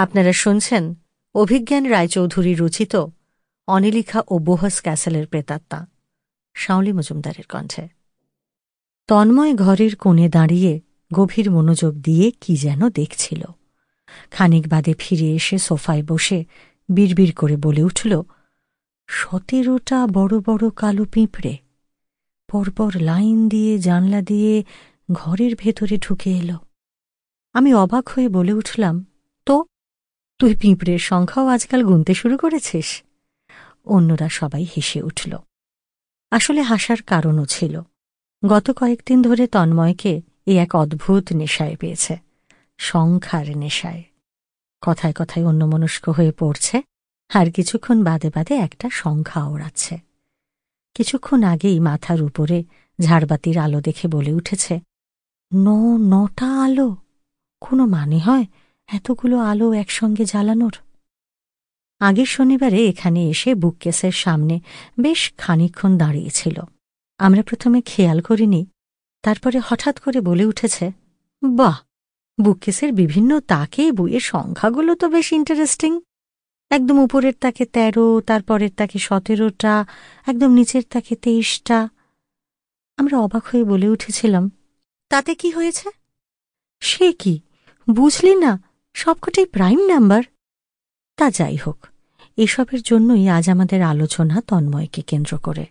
আপনারা শুনছেন অভিজ্ঞান রায়চৌধুরী রচিত অনিলিখা ও বোহাস ক্যাসেলের প্রেতাত্মা, শাওলি মজুমদারের কণ্ঠে। তন্ময় ঘরের কোণে দাঁড়িয়ে গভীর মনোযোগ দিয়ে কি যেন দেখছিল। খানিক বাদে ফিরে এসে সোফায় বসে বিড়বিড় করে বলে উঠল, 17টা বড় বড় কালো পিঁপড়ে পরপর লাইন দিয়ে জানলা দিয়ে ঘরের ভেতরে ঢুকে এলো। আমি অবাক হয়ে বলে উঠলাম, তো তুই পিঁপড়ের সংখ্যাও আজকাল গুনতে শুরু করেছিস? অন্যরা সবাই হেসে উঠল। আসলে হাসার কারণও ছিল। গত কয়েকদিন ধরে তন্ময়কে এক অদ্ভুত নেশায় পেয়েছে, সংখ্যার নেশায়। কথায় কথায় অন্যমনস্ক হয়ে পড়ছে, আর কিছুক্ষণ বাদে বাদে একটা সংখ্যা ওড়াচ্ছে। কিছুক্ষণ আগেই মাথার উপরে ঝাড়বাতির আলো দেখে বলে উঠেছে, 9টা আলো! কোনো মানে হয় এতগুলো আলো একসঙ্গে জ্বালানোর? আগের শনিবারে এখানে এসে বুককেসের সামনে বেশ খানিকক্ষণ দাঁড়িয়েছিল। আমরা প্রথমে খেয়াল করিনি, তারপরে হঠাৎ করে বলে উঠেছে, বাহ, বুককেসের বিভিন্ন তাকে বইয়ের সংখ্যাগুলো তো বেশ ইন্টারেস্টিং। একদম উপরের তাকে 13, তারপরের তাকে 17টা, একদম নিচের তাকে 23টা। আমরা অবাক হয়ে বলে উঠেছিলাম, তাতে কি হয়েছে? সে কি, বুঝলি না, সবকটাই প্রাইম নাম্বার। তা যাই হোক, এসবের জন্যই আজ আমাদের আলোচনা তন্ময়কে কেন্দ্র করে।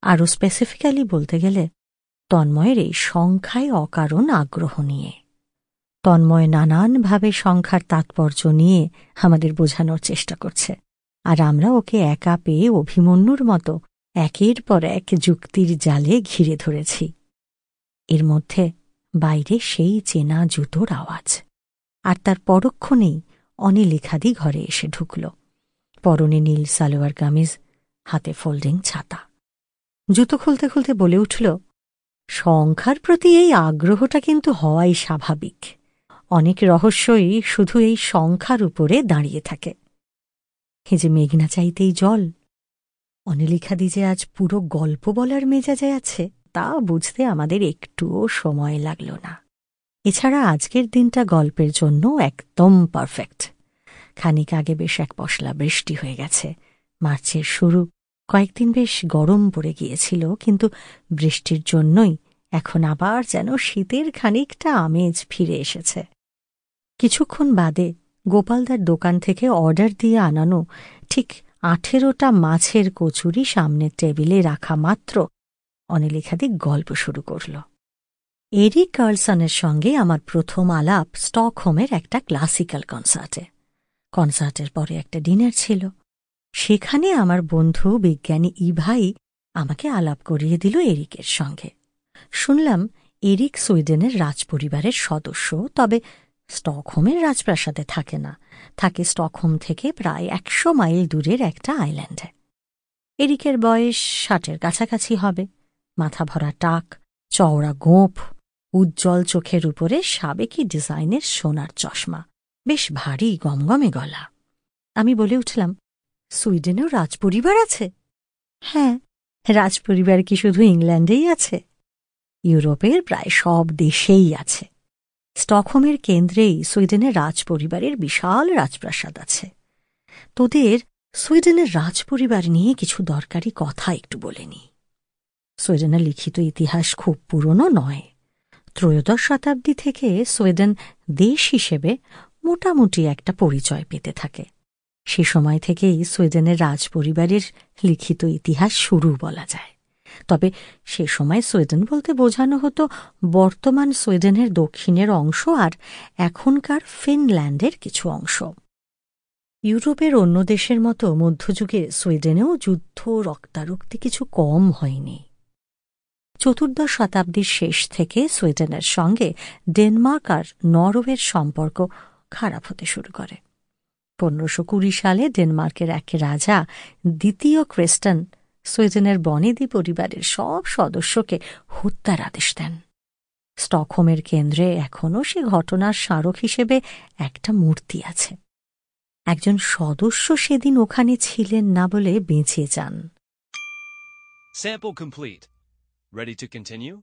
আরও স্পেসিফিক্যালি বলতে গেলে তন্ময়ের এই সংখ্যায় অকারণ আগ্রহ নিয়ে। তন্ময় নানানভাবে সংখ্যার তাৎপর্য নিয়ে আমাদের বোঝানোর চেষ্টা করছে, আর আমরা ওকে একা পেয়ে অভিমন্যুর মতো একের পর এক যুক্তির জালে ঘিরে ধরেছি। এর মধ্যে বাইরে সেই চেনা জুতোর আওয়াজ, আর তার পরক্ষণেই অনিলিখাদি ঘরে এসে ঢুকল। পরনে নীল সালোয়ার কামিজ, হাতে ফোল্ডিং ছাতা। জুতো খুলতে খুলতে বলে উঠল, সংখ্যার প্রতি এই আগ্রহটা কিন্তু হওয়াই স্বাভাবিক। অনেক রহস্যই শুধু এই সংখ্যার উপরে দাঁড়িয়ে থাকে। এই যে মেঘনা চাইতেই জল, অনিলিখাদি যে আজ পুরো গল্প বলার মেজাজে আছে তা বুঝতে আমাদের একটুও সময় লাগল না। এছাড়া আজকের দিনটা গল্পের জন্য একদম পারফেক্ট। খানিক আগে বেশ এক পশলা বৃষ্টি হয়ে গেছে। মার্চের শুরু, কয়েকদিন বেশ গরম পড়ে গিয়েছিল, কিন্তু বৃষ্টির জন্যই এখন আবার যেন শীতের খানিকটা আমেজ ফিরে এসেছে। কিছুক্ষণ বাদে গোপালদার দোকান থেকে অর্ডার দিয়ে আনানো ঠিক 18টা মাছের কচুরি সামনের টেবিলে রাখা মাত্র অনিলিখাদি গল্প শুরু করল। এরিক কার্লসনের সঙ্গে আমার প্রথম আলাপ স্টকহোমের একটা ক্লাসিক্যাল কনসার্টে। কনসার্টের পরে একটা ডিনার ছিল। সেখানে আমার বন্ধু বিজ্ঞানী ইভাই আমাকে আলাপ করিয়ে দিল এরিকের সঙ্গে। শুনলাম এরিক সুইডেনের রাজপরিবারের সদস্য, তবে স্টকহোমের রাজপ্রাসাদে থাকে না, থাকে স্টকহোম থেকে প্রায় 100 মাইল দূরের একটা আইল্যান্ডে। এরিকের বয়স 60-এর কাছাকাছি হবে। মাথা ভরা টাক, চওড়া গোঁফ, উজ্জ্বল চোখের উপরে সাবেকি ডিজাইনের সোনার চশমা, বেশ ভারী গমগমে গলা। আমি বলে উঠলাম, সুইডেনেও রাজপরিবার আছে? হ্যাঁ, রাজপরিবার কি শুধু ইংল্যান্ডেই আছে? ইউরোপের প্রায় সব দেশেই আছে। স্টকহোমের কেন্দ্রেই সুইডেনের রাজপরিবারের বিশাল রাজপ্রাসাদ আছে। তোদের সুইডেনের রাজপরিবার নিয়ে কিছু দরকারি কথা একটু বলে নি। সুইডেনের লিখিত ইতিহাস খুব পুরনো নয়। ত্রয়োদশ শতাব্দী থেকে সুইডেন দেশ হিসেবে মোটামুটি একটা পরিচয় পেতে থাকে। সে সময় থেকেই সুইডেনের রাজপরিবারের লিখিত ইতিহাস শুরু বলা যায়। তবে সে সময় সুইডেন বলতে বোঝানো হতো বর্তমান সুইডেনের দক্ষিণের অংশ আর এখনকার ফিনল্যান্ডের কিছু অংশ। ইউরোপের অন্য দেশের মতো মধ্যযুগে সুইডেনেও যুদ্ধ, রক্তারক্তি কিছু কম হয়নি। চতুর্দশ শতাব্দীর শেষ থেকে সুইডেনের সঙ্গে ডেনমার্ক আর নরওয়ের সম্পর্ক খারাপ হতে শুরু করে। 1520 সালে ডেনমার্কের এক রাজা দ্বিতীয় ক্রিস্টেন সুইডেনের বনেদি পরিবারের সব সদস্যকে হত্যার আদেশ দেন। স্টকহোমের কেন্দ্রে এখনও সে ঘটনার স্মারক হিসেবে একটা মূর্তি আছে। একজন সদস্য সেদিন ওখানে ছিলেন না বলে বেঁচে যান। Sample complete. Ready to continue?